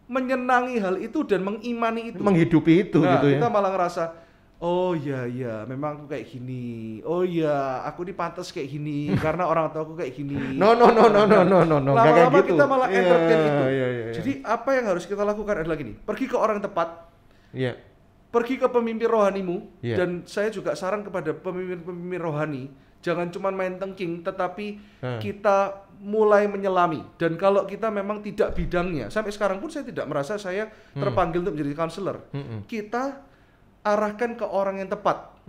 Speaker 1: menyenangi hal itu dan mengimani itu.
Speaker 2: Menghidupi itu gitu ya.
Speaker 1: Kita malah ngerasa, oh iya, memang aku kayak gini. Oh iya, aku ini pantas kayak gini karena orang tua aku kayak gini.
Speaker 2: No.
Speaker 1: Lama-lama kita malah entertain itu.
Speaker 2: Yeah.
Speaker 1: Jadi apa yang harus kita lakukan adalah gini, pergi ke orang tepat.
Speaker 2: Iya.
Speaker 1: Pergi ke pemimpin rohanimu, dan saya juga saran kepada pemimpin rohani, jangan cuma main tengking, tetapi kita mulai menyelami. Dan kalau kita memang tidak bidangnya, sampai sekarang pun saya tidak merasa saya terpanggil untuk menjadi counselor. Kita arahkan ke orang yang tepat.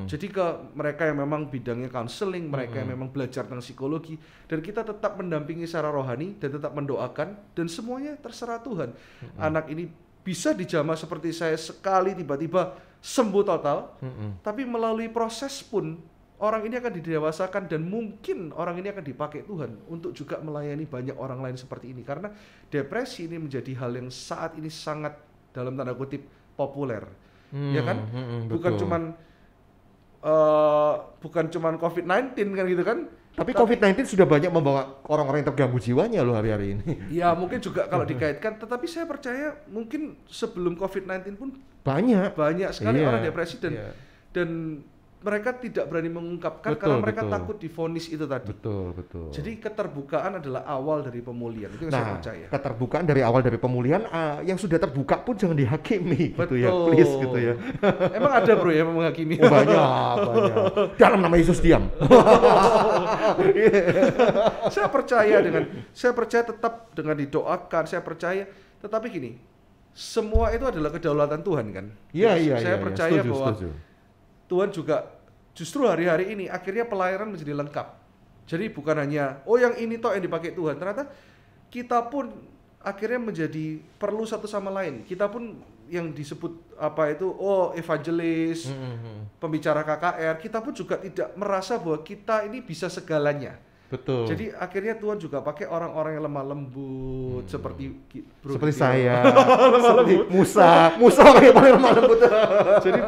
Speaker 1: Jadi ke mereka yang memang bidangnya counseling, mereka yang memang belajar tentang psikologi, dan kita tetap mendampingi secara rohani dan tetap mendoakan, dan semuanya terserah Tuhan. Anak ini bisa dijamah seperti saya sekali tiba-tiba sembuh total, tapi melalui proses pun orang ini akan didewasakan dan mungkin orang ini akan dipakai Tuhan untuk juga melayani banyak orang lain seperti ini, karena depresi ini menjadi hal yang saat ini sangat dalam tanda kutip populer, ya kan? Bukan cuman COVID-19 kan gitu kan?
Speaker 2: Tapi COVID-19 sudah banyak membawa orang-orang yang terganggu jiwanya loh hari-hari ini.
Speaker 1: Ya mungkin juga kalau dikaitkan, tetapi saya percaya mungkin sebelum COVID-19 pun
Speaker 2: banyak
Speaker 1: sekali orang depresi dan mereka tidak berani mengungkapkan
Speaker 2: Betul,
Speaker 1: karena mereka
Speaker 2: betul.
Speaker 1: takut divonis itu tadi.
Speaker 2: Betul.
Speaker 1: Jadi keterbukaan adalah awal dari pemulihan, itu yang saya
Speaker 2: Nah,
Speaker 1: percaya.
Speaker 2: keterbukaan dari awal dari pemulihan, yang sudah terbuka pun jangan dihakimi gitu ya,
Speaker 1: Betul.
Speaker 2: please gitu ya.
Speaker 1: Emang ada bro yang menghakimi?
Speaker 2: Oh, banyak. Dalam nama Yesus diam.
Speaker 1: saya percaya tetap dengan didoakan, saya percaya. Tetapi gini, semua itu adalah kedaulatan Tuhan kan.
Speaker 2: Iya.
Speaker 1: Saya percaya
Speaker 2: Setuju,
Speaker 1: bahwa
Speaker 2: setuju.
Speaker 1: Tuhan juga justru hari-hari ini akhirnya pelayanan menjadi lengkap. Jadi bukan hanya yang ini toh yang dipakai Tuhan, ternyata kita pun akhirnya menjadi perlu satu sama lain. Kita pun yang disebut evangelis, pembicara KKR, kita pun juga tidak merasa bahwa kita ini bisa segalanya.
Speaker 2: Betul.
Speaker 1: Jadi akhirnya Tuhan juga pakai orang-orang yang lemah lembut seperti
Speaker 2: seperti saya, seperti Musa yang paling lemah lembut.
Speaker 1: Jadi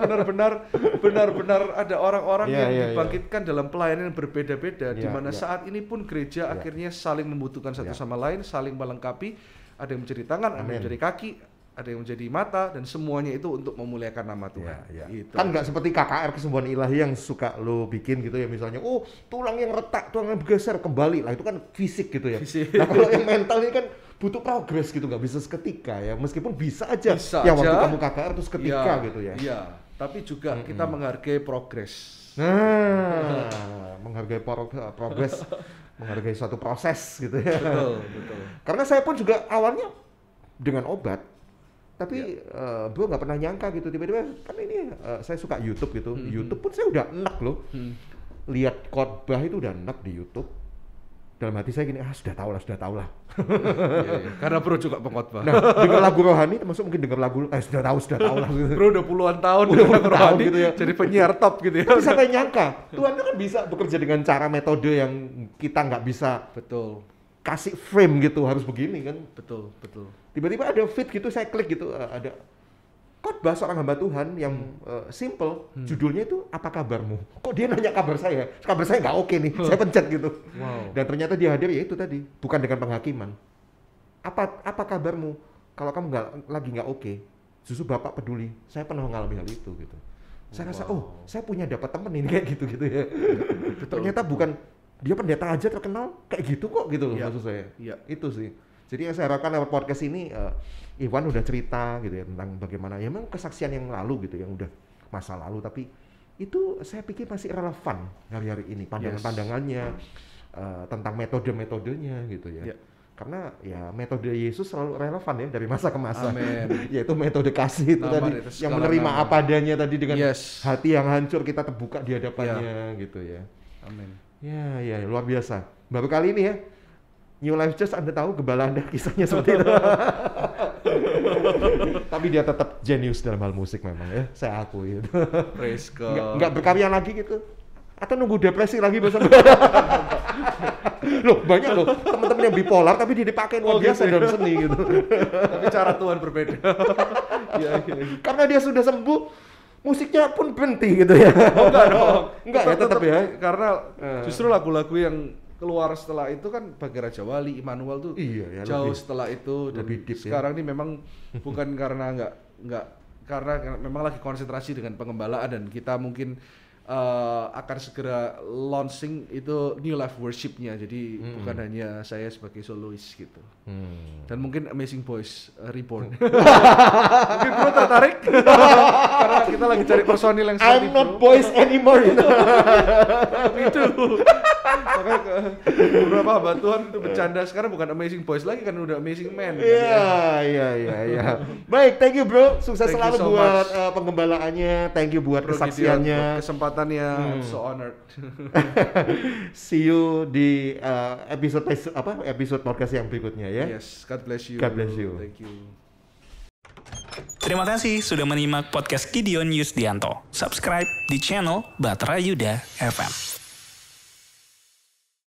Speaker 1: benar-benar ada orang-orang
Speaker 2: Yeah,
Speaker 1: yang
Speaker 2: yeah,
Speaker 1: dibangkitkan dalam pelayanan yang berbeda-beda, di
Speaker 2: Yeah,
Speaker 1: mana
Speaker 2: yeah.
Speaker 1: saat ini pun gereja akhirnya saling membutuhkan satu sama lain, saling melengkapi. Ada yang menjadi tangan, ada yang menjadi kaki, ada yang menjadi mata, dan semuanya itu untuk memuliakan nama Tuhan. Gitu.
Speaker 2: Kan nggak seperti KKR Kesembuhan Ilahi yang suka lo bikin gitu ya, misalnya, tulang yang retak, tulang yang bergeser kembali lah, itu kan fisik gitu ya. Nah kalau yang mental ini kan butuh progres gitu, nggak bisa seketika ya, meskipun bisa aja. Waktu kamu KKR terus seketika gitu ya.
Speaker 1: Iya, tapi juga kita menghargai progres.
Speaker 2: Nah, menghargai progres, menghargai suatu proses gitu ya.
Speaker 1: Betul.
Speaker 2: Karena saya pun juga awalnya dengan obat, tapi bro nggak pernah nyangka gitu, tiba-tiba kan ini saya suka YouTube gitu, YouTube pun saya udah enak loh, lihat khotbah itu udah enak di YouTube. Dalam hati saya gini, sudah tahu lah.
Speaker 1: Iya. Karena bro juga pengkhotbah.
Speaker 2: Nah, dengar lagu rohani, termasuk mungkin dengar lagu, sudah tahu lah. Gitu.
Speaker 1: Bro udah puluhan tahun rohani, gitu ya. Jadi penyiar top gitu ya.
Speaker 2: Tapi sampai nyangka, Tuhan itu kan bisa bekerja dengan cara metode yang kita nggak bisa kasih frame gitu, harus begini kan.
Speaker 1: Betul.
Speaker 2: Tiba-tiba ada feed gitu, saya klik gitu, ada khotbah seorang hamba Tuhan yang simple, judulnya itu apa kabarmu? Kok dia nanya kabar saya nggak oke nih, saya pencet gitu.
Speaker 1: Wow.
Speaker 2: Dan ternyata dia hadir ya itu tadi, bukan dengan penghakiman. Apa kabarmu? Kalau kamu lagi nggak oke, justru Bapak peduli. Saya pernah mengalami hal itu gitu. Saya rasa saya punya dapat temen ini kayak gitu ya. Ternyata bukan dia pendeta aja terkenal kayak gitu kok gitu loh maksud saya. Itu sih. Jadi yang saya harapkan lewat podcast ini, Iwan udah cerita gitu ya tentang bagaimana ya memang kesaksian yang lalu gitu, yang udah masa lalu, tapi itu saya pikir masih relevan hari-hari ini, pandangan-pandangannya tentang metode-metodenya gitu ya. Karena ya metode Yesus selalu relevan ya dari masa ke masa. Yaitu metode kasih itu tadi, yang menerima apa adanya tadi dengan hati yang hancur, kita terbuka di hadapannya gitu ya.
Speaker 1: Amin.
Speaker 2: Ya luar biasa. Baru kali ini ya New Life Church, Anda tahu gembala Anda kisahnya seperti itu. Tapi dia tetap jenius dalam hal musik memang ya, saya akui.
Speaker 1: Praise God.
Speaker 2: Nggak berkarya lagi gitu. Atau nunggu depresi lagi bersama. Loh, banyak loh teman-teman yang bipolar tapi dia dipakai luar biasa dalam seni gitu.
Speaker 1: Tapi cara Tuhan berbeda.
Speaker 2: Karena dia sudah sembuh, musiknya pun berhenti gitu ya.
Speaker 1: Enggak dong.
Speaker 2: Enggak ya, tetap ya.
Speaker 1: Karena justru lagu-lagu yang keluar setelah itu kan bagi Raja Wali, Immanuel tuh jauh setelah itu, dan
Speaker 2: lebih deep,
Speaker 1: sekarang ini memang bukan karena karena memang lagi konsentrasi dengan pengembalaan, dan kita mungkin akan segera launching itu New Life Worship-nya, jadi bukan hanya saya sebagai solois gitu. Dan mungkin Amazing Boys Reborn. Mungkin bro tertarik karena kita lagi cari personil yang seperti
Speaker 2: I'm not boys anymore.
Speaker 1: itu. Makanya beberapa hamba Tuhan itu bercanda, sekarang bukan Amazing Boys lagi kan, udah Amazing Men.
Speaker 2: Iya. Baik, thank you bro. Sukses selalu
Speaker 1: so
Speaker 2: buat penggembalaannya. Thank you buat kesaksiannya.
Speaker 1: Kesempatannya, I'm so honored.
Speaker 2: See you di episode podcast yang berikutnya ya.
Speaker 1: Yes, God bless you.
Speaker 2: God bless you.
Speaker 1: Thank you.
Speaker 3: Terima kasih sudah menyimak podcast Gideon Yusdianto. Subscribe di channel Batra Yuda FM.